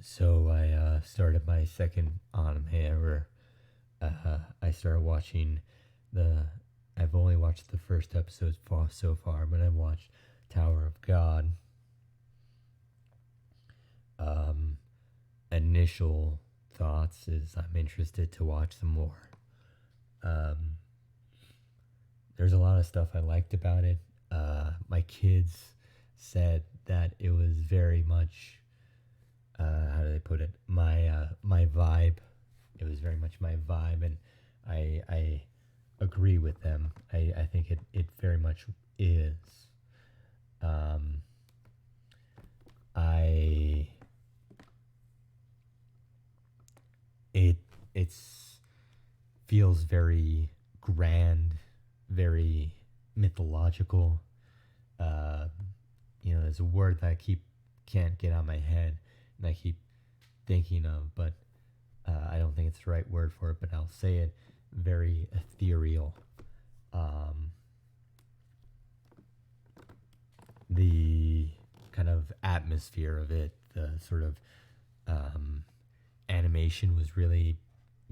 So I started my second anime ever. I started watching the. I've only watched the first episode so far, but I've watched Tower of God. Um, Initial thoughts is I'm interested to watch some more. Um, there's a lot of stuff I liked about it. My kids said that it was very much how do they put it? My vibe. It was very much my vibe, and I agree with them. I think it very much is. Um, I it it's feels very grand, very mythological. Uh, there's a word that I can't get out of my head, and I keep thinking of, but I don't think it's the right word for it. But I'll say it: very ethereal. Um, the kind of atmosphere of it, the sort of um, animation was really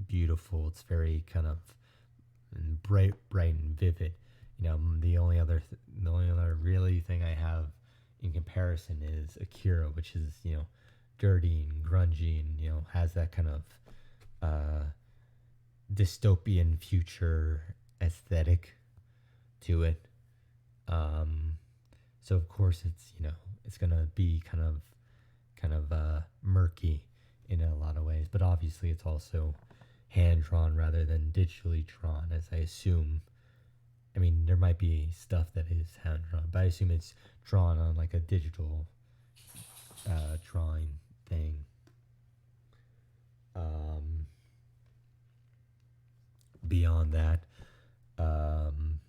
beautiful. It's very kind of bright and vivid. The only other really thing I have in comparison is Akira, which is dirty and grungy, and has that kind of uh, dystopian future aesthetic to it. Um, so of course it's gonna be kind of murky in a lot of ways, but obviously it's also hand drawn rather than digitally drawn, as I assume. I mean, there might be stuff that is hand drawn, but I assume it's drawn on like a digital drawing thing. Um, Beyond that, um,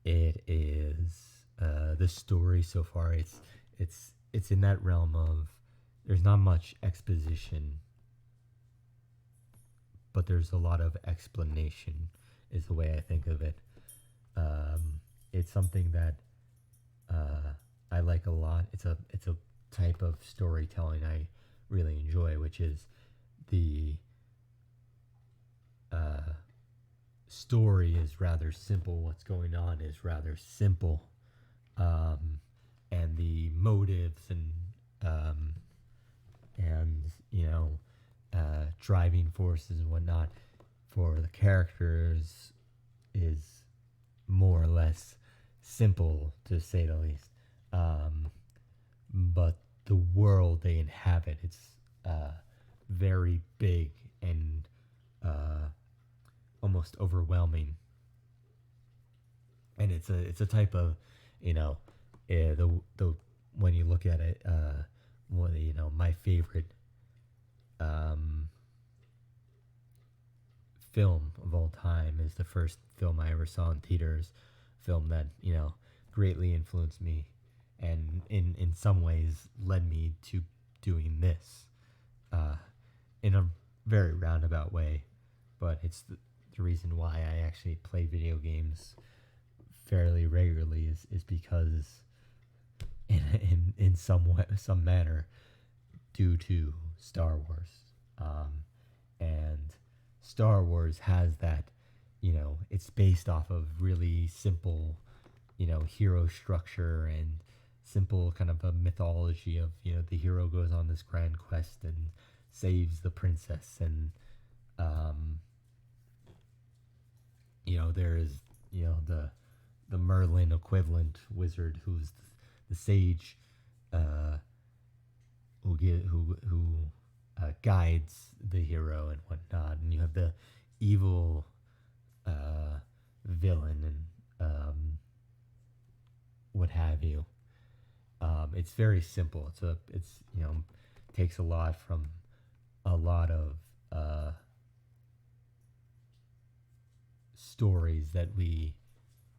it is the story so far. It's in that realm of there's not much exposition, but there's a lot of explanation. Is the way I think of it. It's something that uh, I like a lot. It's a type of storytelling I really enjoy, which is the uh, story is rather simple. What's going on is rather simple, um, and the motives um, and driving forces and whatnot for the characters is more or less simple, to say the least. But the world they inhabit, it's very big and almost overwhelming. And it's a type of the when you look at it, my favorite um, film of all time is the first film I ever saw in theaters. Film that greatly influenced me, and in some ways led me to doing this, uh, in a very roundabout way. But it's the reason why I actually play video games fairly regularly is because in some way, some manner, due to Star Wars. And Star Wars has that, it's based off of really simple, hero structure and simple kind of a mythology of, the hero goes on this grand quest and saves the princess. And, um, there is, the Merlin equivalent wizard who's the sage, who guides the hero and whatnot, and you have the evil villain and what have you. It's very simple. It's takes a lot from a lot of stories that we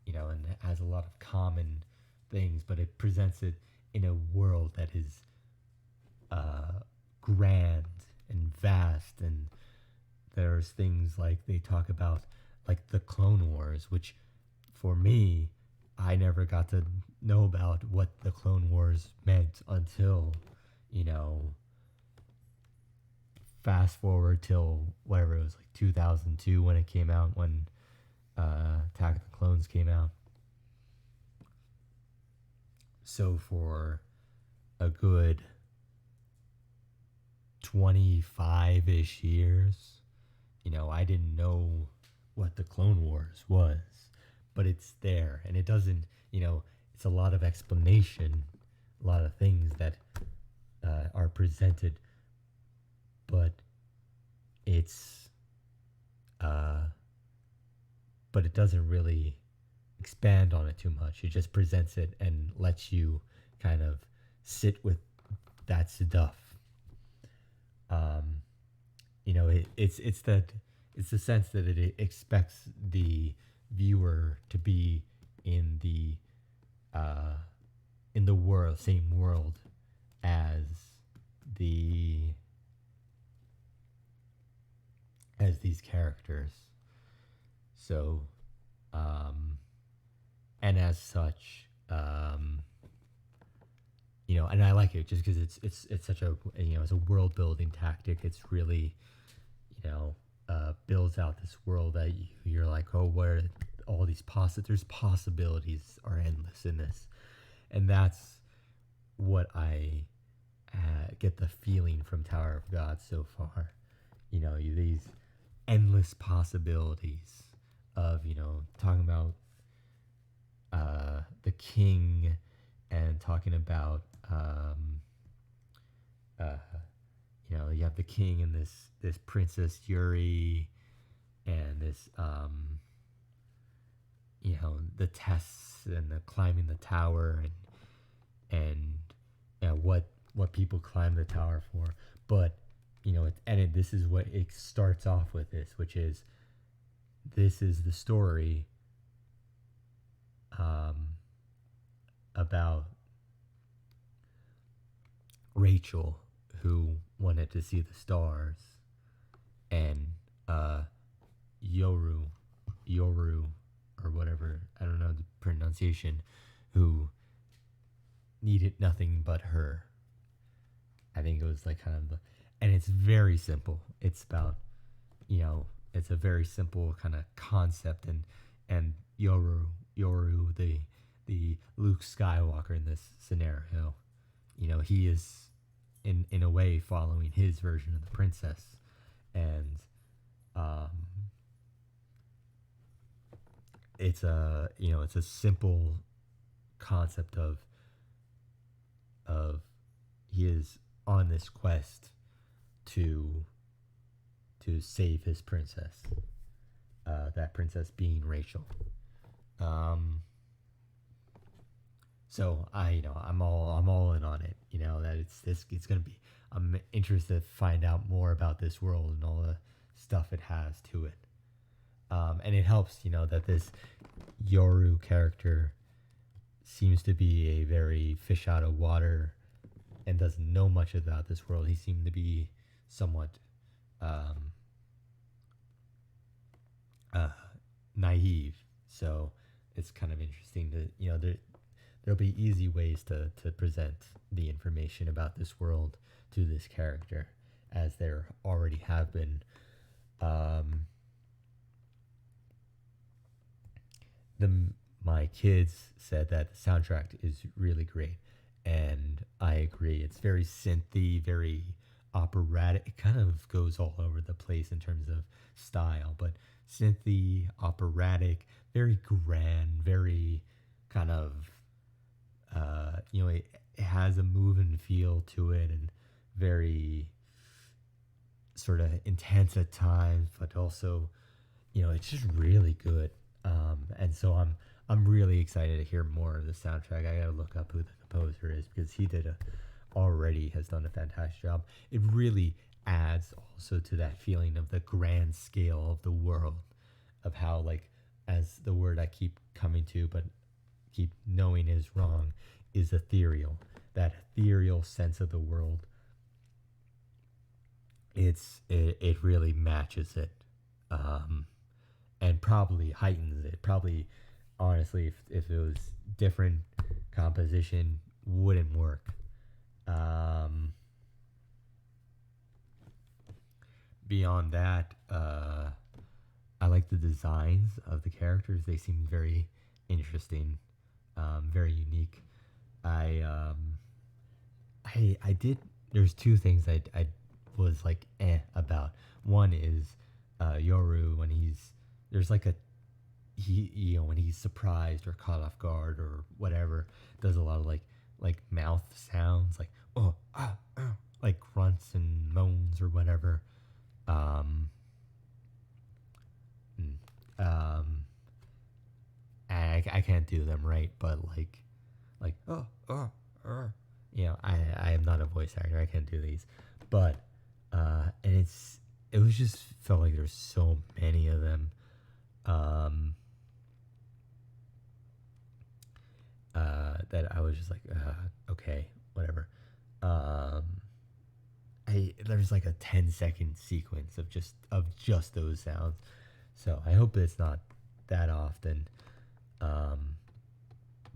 and it has a lot of common things, but it presents it in a world that is grand and vast. And there's things like they talk about, like the Clone Wars, which for me, I never got to know about what the Clone Wars meant until you know, fast forward till whatever it was, like 2002 when it came out, when Attack of the Clones came out. So for a good 25-ish years, I didn't know what the Clone Wars was, but it's there, and it doesn't, it's a lot of explanation, a lot of things that are presented, but it's, but it doesn't really expand on it too much. It just presents it and lets you kind of sit with that stuff. It's the sense that it expects the viewer to be in the same world as these characters. So, and as such, and I like it just because it's such a it's a world building tactic. It's really builds out this world that you're like, oh, where all these there's possibilities are endless in this, and that's what I get the feeling from Tower of God so far. These endless possibilities of talking about the king and talking about you have the king and this Princess Yuri and this the tests and the climbing the tower and what people climb the tower for. But this is what it starts off with, which is this is the story about Rachel, who wanted to see the stars, and Yoru, or whatever, I don't know the pronunciation, who needed nothing but her. I think it was like kind of and it's very simple. It's about, it's a very simple kind of concept, and Yoru, the Luke Skywalker in this scenario, he is in a way following his version of the princess, and it's a simple concept of he is on this quest to save his princess, that princess being Rachel. So I'm all in on it. That it's gonna be. I'm interested to find out more about this world and all the stuff it has to it. And it helps, that this Yoru character seems to be a very fish out of water and doesn't know much about this world. He seemed to be somewhat naive. So it's kind of interesting to, there'll be easy ways to present the information about this world to this character, as there already have been. My kids said that the soundtrack is really great, and I agree. It's very synthy, very operatic. It kind of goes all over the place in terms of style, but synthy, operatic, very grand, very kind of it has a move and feel to it, and very sort of intense at times, but also it's just really good. And so I'm really excited to hear more of the soundtrack. I gotta look up who the composer is, because he already has done a fantastic job. It really adds also to that feeling of the grand scale of the world, of how, like, as the word I keep coming to but keep knowing is wrong, is ethereal. That ethereal sense of the world. It really matches it, and probably heightens it. Probably, honestly, if it was different composition, wouldn't work. beyond that, I like the designs of the characters. They seem very interesting, very unique. I I did. There's two things I was like about. One is Yoru when he's there's like a when he's surprised or caught off guard or whatever, does a lot of like mouth sounds like like grunts and moans or whatever. Um, mm, um, I can't do them right, but like I am not a voice actor. I can't do these, but and it was just felt like there's so many of them. Um, that I was just like, okay, whatever. Um, there's like a 10-second sequence of just those sounds, so I hope it's not that often. Um,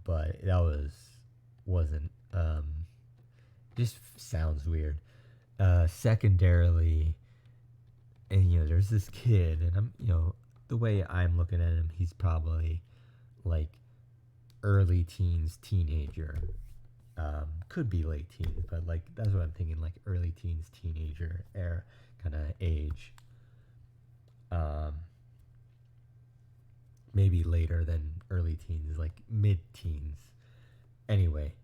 but that wasn't just sounds weird. Secondarily, and there's this kid, and I'm the way I'm looking at him, he's probably like early teens, teenager. Could be late teens, but like that's what I'm thinking, like early teens, teenager era kind of age. Um, Maybe later than early teens, like mid teens. Anyway,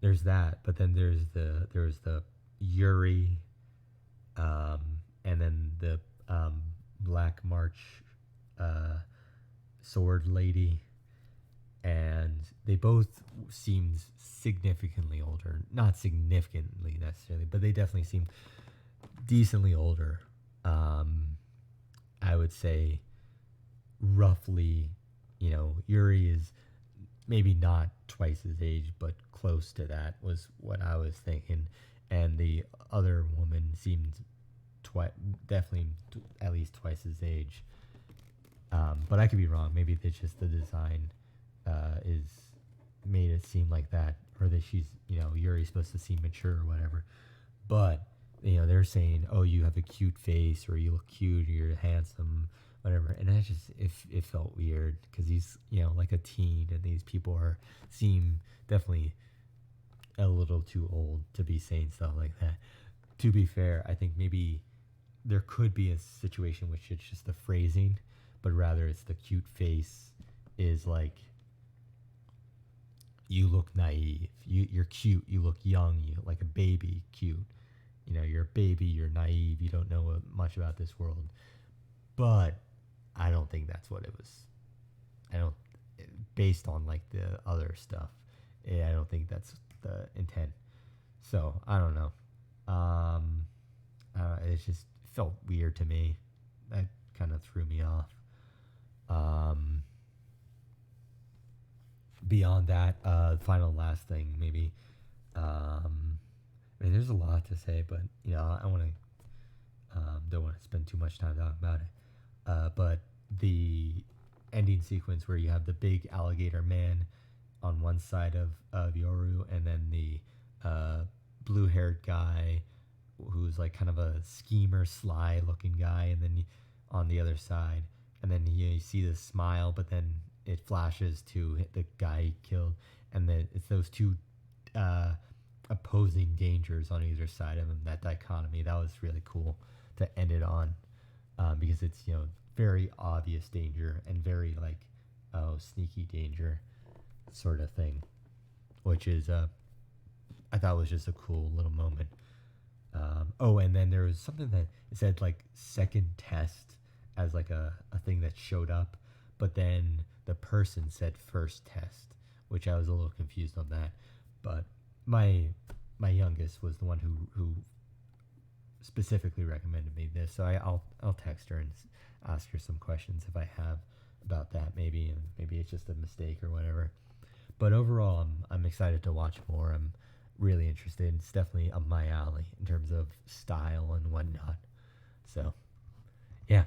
there's that, but then there's the Yuri, and then the Black March uh, sword lady, and they both seemed significantly older. Not significantly necessarily, but they definitely seemed decently older. I would say roughly, Yuri is maybe not twice his age, but close to that was what I was thinking. And the other woman seemed definitely at least twice his age. But I could be wrong. Maybe it's just the design is made it seem like that, or that she's, Yuri's supposed to seem mature or whatever. But they're saying, oh, you have a cute face, or you look cute, or you're handsome, whatever. And that just it felt weird because he's like a teen, and these people seem definitely a little too old to be saying stuff like that. To be fair, I think maybe there could be a situation which it's just the phrasing, but rather it's the cute face is like, you look naive, you're cute, you look young, you like a baby cute. You're a baby, you're naive, you don't know much about this world. But I don't think that's what it was. I don't, based on like the other stuff, I don't think that's the intent. So I don't know. It just felt weird to me. That kind of threw me off. Beyond that, final last thing maybe. I mean, there's a lot to say, but I want to don't want to spend too much time talking about it. But the ending sequence where you have the big alligator man on one side of Yoru, and then the blue-haired guy who's like kind of a schemer, sly-looking guy, and then on the other side, and then you see the smile, but then it flashes to the guy he killed, and then it's those two opposing dangers on either side of him. That dichotomy, that was really cool to end it on, because it's very obvious danger and very like sneaky danger sort of thing, which is I thought was just a cool little moment. And then there was something that it said like second test as like a thing that showed up, but then the person said first test, which I was a little confused on that. But my youngest was the one who specifically recommended me this, so I'll text her and ask her some questions if I have about that, maybe, and maybe it's just a mistake or whatever. But overall, I'm excited to watch more. I'm really interested. It's definitely up my alley in terms of style and whatnot. So, yeah,